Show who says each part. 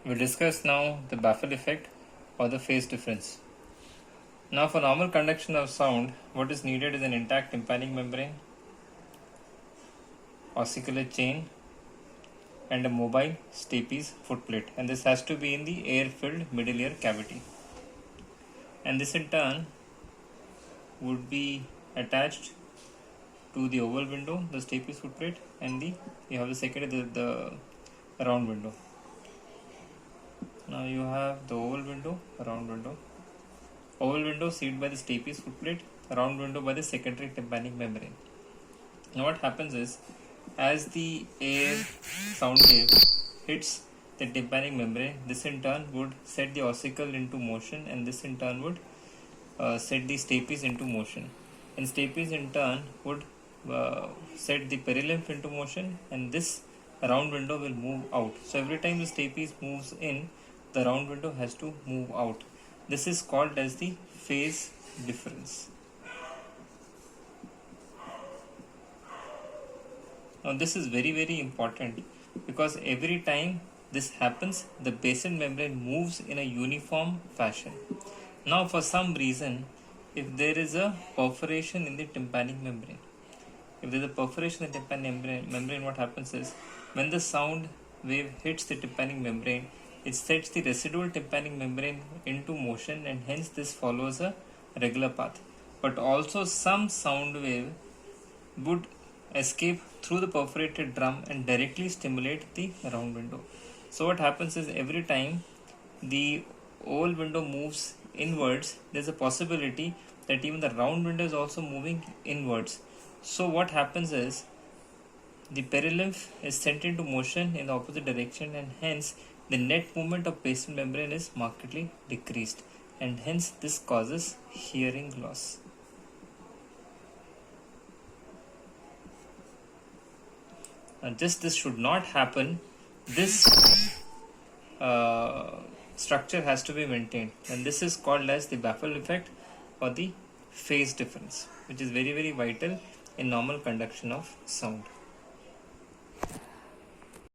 Speaker 1: We'll discuss now the baffle effect or the phase difference. Now, for normal conduction of sound, what is needed is an intact tympanic membrane, ossicular chain, and a mobile stapes footplate, and this has to be in the air-filled middle ear cavity. And this in turn would be attached to the oval window, the stapes footplate, and you have the second the round window. Now you have the oval window, round window. Oval window sealed by the stapes footplate, round window by the secondary tympanic membrane. Now what happens is, as the air sound wave hits the tympanic membrane, this in turn would set the ossicle into motion, and this in turn would set the stapes into motion, and stapes in turn would set the perilymph into motion, and this round window will move out. So every time the stapes moves in, the round window has to move out. This is called as the phase difference. Now this is very important, because every time this happens, the basal membrane moves in a uniform fashion. Now for some reason, if there is a perforation in the tympanic membrane, what happens is, when the sound wave hits the tympanic membrane, it sets the residual tympanic membrane into motion, and hence this follows a regular path. But also some sound wave would escape through the perforated drum and directly stimulate the round window. So what happens is, every time the oval window moves inwards, there's a possibility that even the round window is also moving inwards. So what happens is, the perilymph is sent into motion in the opposite direction, and hence the net movement of basal membrane is markedly decreased, and hence this causes hearing loss. And this should not happen. This structure has to be maintained, and this is called as the baffle effect or the phase difference, which is very vital in normal conduction of sound.